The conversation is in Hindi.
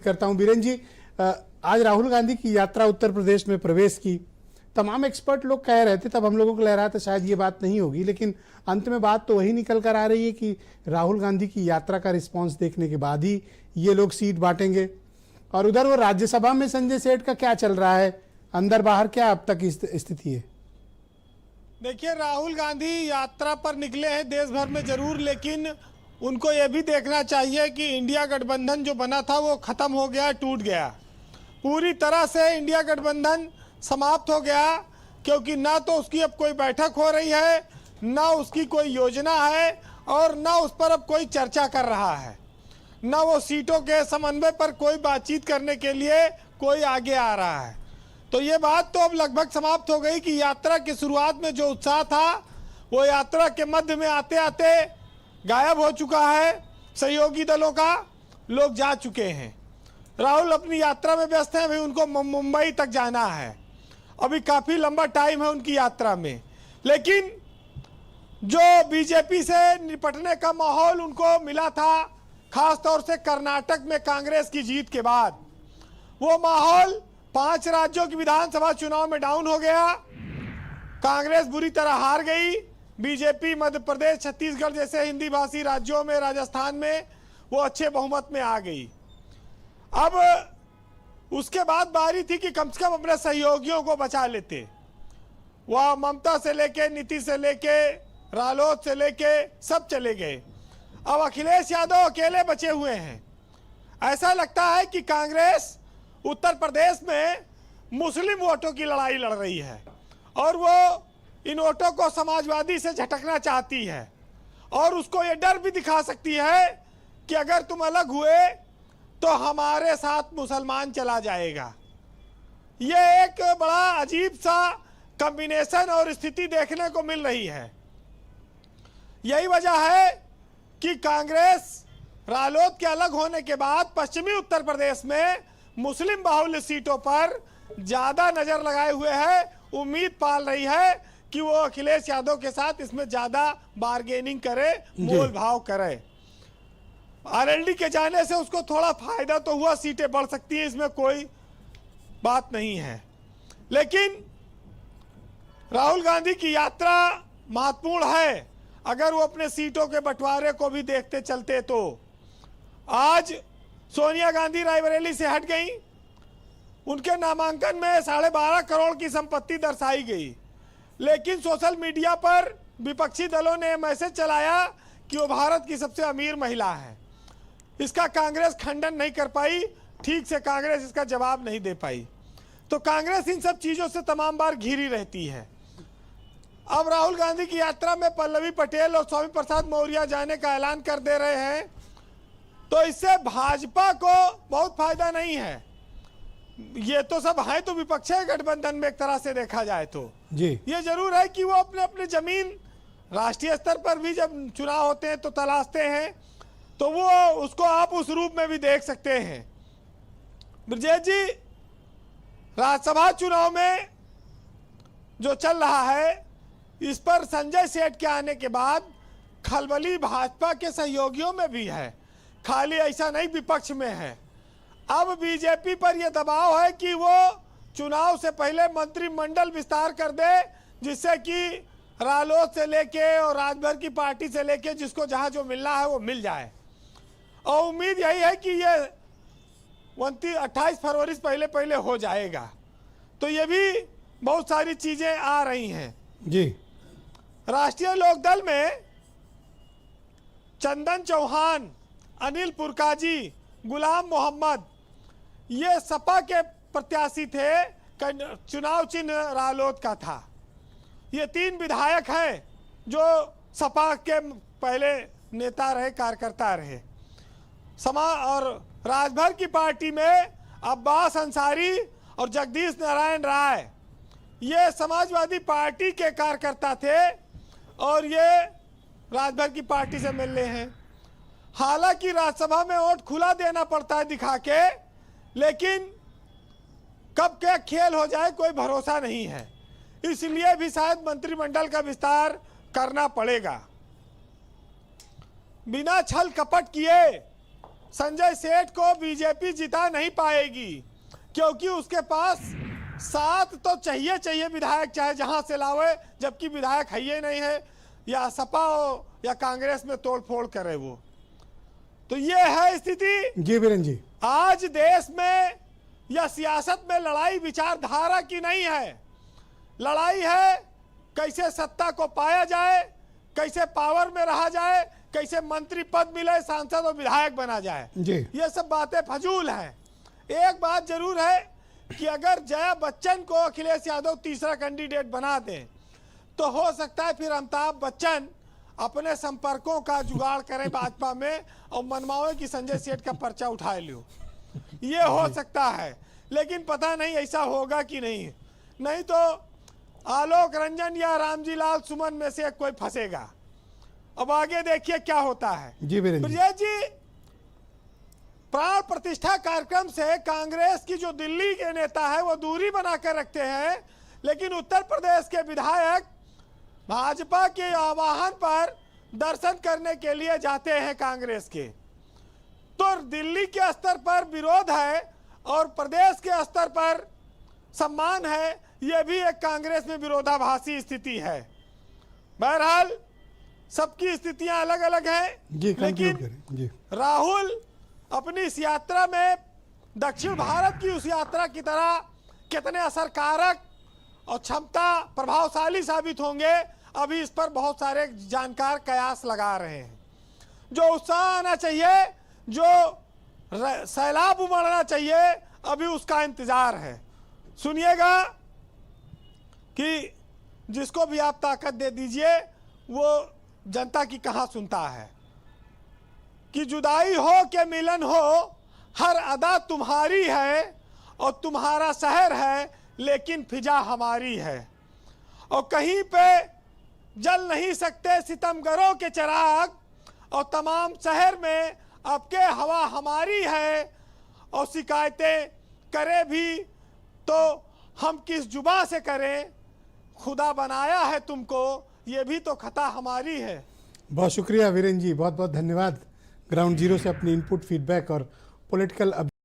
करता हूं। बीरेन जी, आज राहुल गांधी की यात्रा उत्तर प्रदेश में प्रवेश की, तमाम एक्सपर्ट लोग कह रहे थे, तब हम लोगों को लग रहा था शायद ये बात नहीं होगी, लेकिन अंत में बात तो वही निकल कर आ रही है कि राहुल गांधी की यात्रा का रिस्पांस देखने के बाद ही ये लोग सीट बांटेंगे। और उधर वो राज्यसभा में संजय सेठ का क्या चल रहा है, अंदर बाहर क्या अब तक स्थिति है? देखिए, राहुल गांधी यात्रा पर निकले हैं देश भर में जरूर, लेकिन उनको ये भी देखना चाहिए कि इंडिया गठबंधन जो बना था वो खत्म हो गया, टूट गया। पूरी तरह से इंडिया गठबंधन समाप्त हो गया, क्योंकि ना तो उसकी अब कोई बैठक हो रही है, ना उसकी कोई योजना है, और ना उस पर अब कोई चर्चा कर रहा है, ना वो सीटों के समन्वय पर कोई बातचीत करने के लिए कोई आगे आ रहा है। तो ये बात तो अब लगभग समाप्त हो गई कि यात्रा की शुरुआत में जो उत्साह था वो यात्रा के मध्य में आते आते गायब हो चुका है। सहयोगी दलों का लोग जा चुके हैं, राहुल अपनी यात्रा में व्यस्त हैं। भाई, उनको मुंबई तक जाना है, अभी काफ़ी लंबा टाइम है उनकी यात्रा में। लेकिन जो बीजेपी से निपटने का माहौल उनको मिला था, खास तौर से कर्नाटक में कांग्रेस की जीत के बाद, वो माहौल 5 राज्यों की विधानसभा चुनाव में डाउन हो गया। कांग्रेस बुरी तरह हार गई, बीजेपी मध्य प्रदेश, छत्तीसगढ़ जैसे हिंदी भाषी राज्यों में, राजस्थान में वो अच्छे बहुमत में आ गई। अब उसके बाद बारी थी कि कम से कम अपने सहयोगियों को बचा लेते। वह ममता से लेके, नीतीश से लेके, रालोद से लेके सब चले गए। अब अखिलेश यादव अकेले बचे हुए हैं। ऐसा लगता है कि कांग्रेस उत्तर प्रदेश में मुस्लिम वोटों की लड़ाई लड़ रही है, और वो इन वोटों को समाजवादी से झटकना चाहती है, और उसको ये डर भी दिखा सकती है कि अगर तुम अलग हुए तो हमारे साथ मुसलमान चला जाएगा। ये एक बड़ा अजीब सा कॉम्बिनेशन और स्थिति देखने को मिल रही है। यही वजह है कि कांग्रेस रालोद के अलग होने के बाद पश्चिमी उत्तर प्रदेश में मुस्लिम बाहुल्य सीटों पर ज्यादा नजर लगाए हुए है। उम्मीद पाल रही है कि वो अखिलेश यादव के साथ इसमें ज्यादा बार्गेनिंग करे, मोल भाव करे। आरएलडी के जाने से उसको थोड़ा फायदा तो हुआ, सीटें बढ़ सकती हैं, इसमें कोई बात नहीं है। लेकिन राहुल गांधी की यात्रा महत्वपूर्ण है। अगर वो अपने सीटों के बंटवारे को भी देखते चलते तो आज सोनिया गांधी रायबरेली से हट गई, उनके नामांकन में 12.5 करोड़ की संपत्ति दर्शाई गई, लेकिन सोशल मीडिया पर विपक्षी दलों ने मैसेज चलाया कि वो भारत की सबसे अमीर महिला है। इसका कांग्रेस खंडन नहीं कर पाई, ठीक से कांग्रेस इसका जवाब नहीं दे पाई। तो कांग्रेस इन सब चीज़ों से तमाम बार घिरी रहती है। अब राहुल गांधी की यात्रा में पल्लवी पटेल और स्वामी प्रसाद मौर्य जाने का ऐलान कर दे रहे हैं, तो इससे भाजपा को बहुत फायदा नहीं है। ये तो सब है तो विपक्ष है गठबंधन में, एक तरह से देखा जाए तो जी। ये जरूर है कि वो अपने अपने जमीन राष्ट्रीय स्तर पर भी जब चुनाव होते हैं तो तलाशते हैं, तो वो उसको आप उस रूप में भी देख सकते हैं। ब्रजेश जी, राज्यसभा चुनाव में जो चल रहा है, इस पर संजय सेठ के आने के बाद खलबली भाजपा के सहयोगियों में भी है, खाली ऐसा नहीं विपक्ष में है। अब बीजेपी पर यह दबाव है कि वो चुनाव से पहले मंत्रिमंडल विस्तार कर दे, जिससे कि रालोद से लेके और राजभर की पार्टी से लेके जिसको जहां जो मिलना है वो मिल जाए। और उम्मीद यही है कि ये 28 फरवरी से पहले पहले हो जाएगा। तो ये भी बहुत सारी चीजें आ रही हैं जी। राष्ट्रीय लोकदल में चंदन चौहान, अनिल पुरकाजी, गुलाम मोहम्मद, ये सपा के प्रत्याशी थे, चुनाव चिन्ह रालोद का था। ये 3 विधायक हैं जो सपा के पहले नेता रहे, कार्यकर्ता रहे। और राजभर की पार्टी में अब्बास अंसारी और जगदीश नारायण राय, ये समाजवादी पार्टी के कार्यकर्ता थे और ये राजभर की पार्टी से मिल रहे हैं। हालांकि राज्यसभा में वोट खुला देना पड़ता है दिखा के, लेकिन कब क्या खेल हो जाए कोई भरोसा नहीं है। इसलिए भी शायद मंत्रिमंडल का विस्तार करना पड़ेगा। बिना छल कपट किए संजय सेठ को बीजेपी जिता नहीं पाएगी, क्योंकि उसके पास 7 तो चाहिए विधायक, चाहे जहां से लावे, जबकि विधायक है ही नहीं है, या सपा हो या कांग्रेस में तोड़फोड़ करे वो। तो ये है स्थिति। जी वीरेन जी, आज देश में या सियासत में लड़ाई विचारधारा की नहीं है, लड़ाई है कैसे सत्ता को पाया जाए, कैसे पावर में रहा जाए, कैसे मंत्री पद मिले, सांसद और विधायक बना जाए। जी। ये सब बातें फजूल हैं। एक बात जरूर है कि अगर जया बच्चन को अखिलेश यादव तीसरा कैंडिडेट बना दें तो हो सकता है फिर अमिताभ बच्चन अपने संपर्कों का जुगाड़ करें भाजपा में और मनमावे की संजय सेठ का पर्चा उठाए लो, ये हो सकता है। लेकिन पता नहीं ऐसा होगा कि नहीं, नहीं तो आलोक रंजन या रामजी लाल सुमन में से कोई फंसेगा। अब आगे देखिए क्या होता है। जी वीरेन जी, ब्रजेश जी, प्राण प्रतिष्ठा कार्यक्रम से कांग्रेस की जो दिल्ली के नेता है वो दूरी बनाकर रखते हैं, लेकिन उत्तर प्रदेश के विधायक भाजपा के आह्वान पर दर्शन करने के लिए जाते हैं कांग्रेस के। तो दिल्ली के स्तर पर विरोध है और प्रदेश के स्तर पर सम्मान है, यह भी एक कांग्रेस में विरोधाभासी स्थिति है। बहरहाल सबकी स्थितियां अलग अलग हैं, जी लेकिन जी। राहुल अपनी इस यात्रा में दक्षिण भारत की उस यात्रा की तरह कितने असरकारक और क्षमता प्रभावशाली साबित होंगे, अभी इस पर बहुत सारे जानकार कयास लगा रहे हैं। जो उत्साह आना चाहिए, जो सैलाब उमड़ना चाहिए, अभी उसका इंतजार है। सुनिएगा कि जिसको भी आप ताकत दे दीजिए वो जनता की कहाँ सुनता है। कि जुदाई हो के मिलन हो, हर अदा तुम्हारी है और तुम्हारा शहर है, लेकिन फिजा हमारी है। और कहीं पे जल नहीं सकते सितमगरों के चिराग, और तमाम शहर में अब के हवा हमारी है। और शिकायतें करे भी तो हम किस जुबा से करें, खुदा बनाया है तुमको, ये भी तो खता हमारी है। बहुत शुक्रिया वीरेन जी, बहुत बहुत धन्यवाद ग्राउंड जीरो से अपनी इनपुट, फीडबैक और पॉलिटिकल